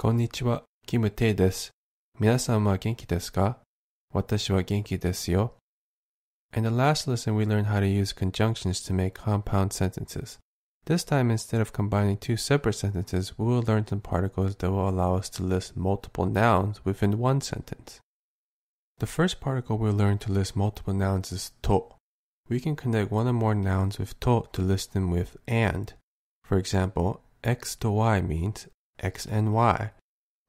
こんにちは、キムテイです。皆さんは元気ですか？私は元気ですよ。In the last lesson, we learned how to use conjunctions to make compound sentences. This time, instead of combining two separate sentences, we will learn some particles that will allow us to list multiple nouns within one sentence. The first particle we'll learn to list multiple nouns is to. We can connect one or more nouns with to list them with and. For example, x to y means x and y,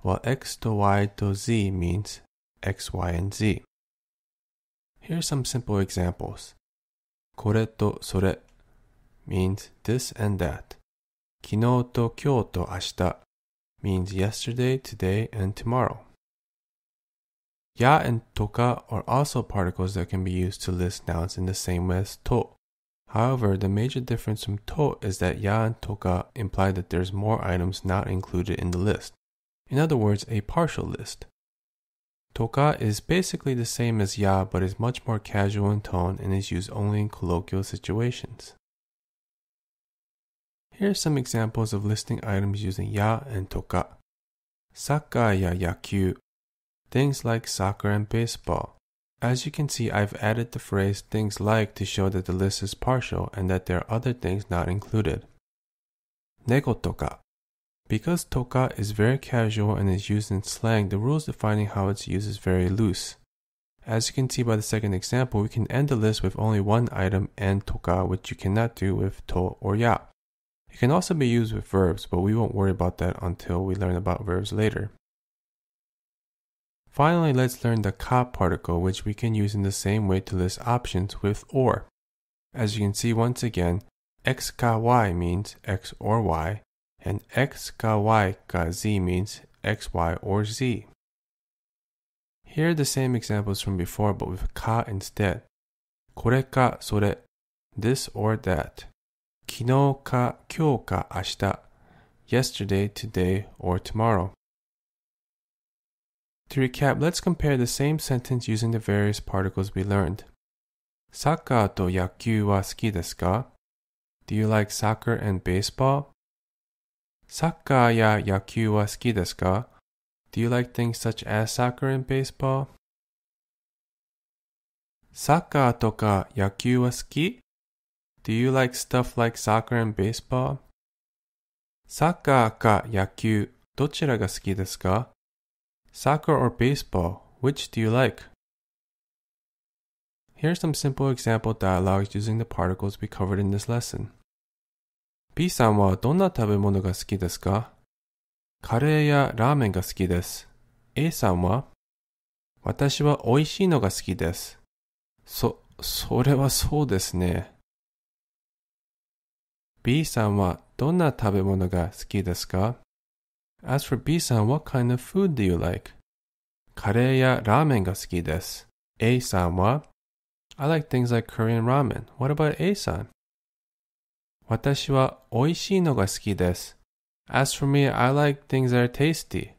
while x to y to z means x, y, and z. Here are some simple examples. これとそれ means this and that. 昨日と今日と明日 means yesterday, today, and tomorrow. Ya and toka are also particles that can be used to list nouns in the same way as to. However, the major difference from to is that ya and toka imply that there's more items not included in the list. In other words, a partial list. Toka is basically the same as ya but is much more casual in tone and is used only in colloquial situations. Here are some examples of listing items using ya and toka. Saka ya yakyū, things like soccer and baseball. As you can see, I've added the phrase things like to show that the list is partial and that there are other things not included. Nego toka. Because toka is very casual and is used in slang, the rules defining how it's used is very loose. As you can see by the second example, we can end the list with only one item and toka, which you cannot do with to or ya. It can also be used with verbs, but we won't worry about that until we learn about verbs later. Finally, let's learn the ka particle, which we can use in the same way to list options with or. As you can see once again, x ka y means x or y, and x ka y ka z means x, y, or z. Here are the same examples from before but with ka instead. これかそれ this or that. 昨日か今日か明日 yesterday, today, or tomorrow. To recap, let's compare the same sentence using the various particles we learned. サッカーと野球は好きですか? Do you like soccer and baseball? サッカーや野球は好きですか? Do you like things such as soccer and baseball? サッカーとか野球は好き? Do you like stuff like soccer and baseball? サッカーか野球どちらが好きですか? Soccer or baseball, which do you like? Here's some simple example dialogues using the particles we covered in this lesson. B さんはどんな食べ物が好きですか? カレーやラーメンが好きです。A さんは私は美味しいのが好きです。それはそうですね。B さんはどんな食べ物が好きですか? As for B さん, what kind of food do you like? カレーやラーメンが好きです。A さんはI like things like Korean ramen. What about A さん? 私は美味しいのが好きです。As for me, I like things that are tasty.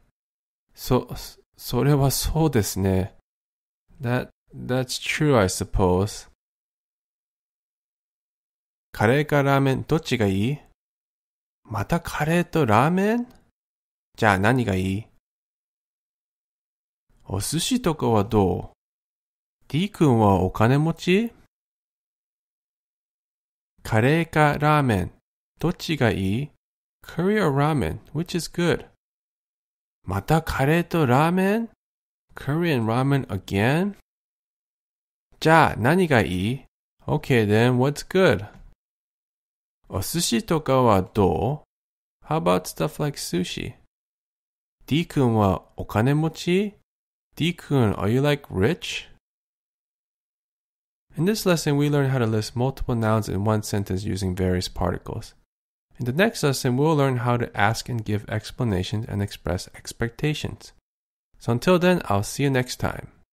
それはそうですね。That's true, I suppose. カレーかラーメンどっちがいい? またカレーとラーメン? じゃあ何がいい? お寿司とかはどう? D 君はお金持ち? カレーかラーメンどっちがいい? Curry or ramen, which is good? またカレーとラーメン? Curry and ramen again? じゃあ何がいい? Okay then, what's good? お寿司とかはどう? How about stuff like sushi? D 君はお金持ち? D 君, are you like rich? In this lesson, we learned how to list multiple nouns in one sentence using various particles. In the next lesson, we'll learn how to ask and give explanations and express expectations. So until then, I'll see you next time.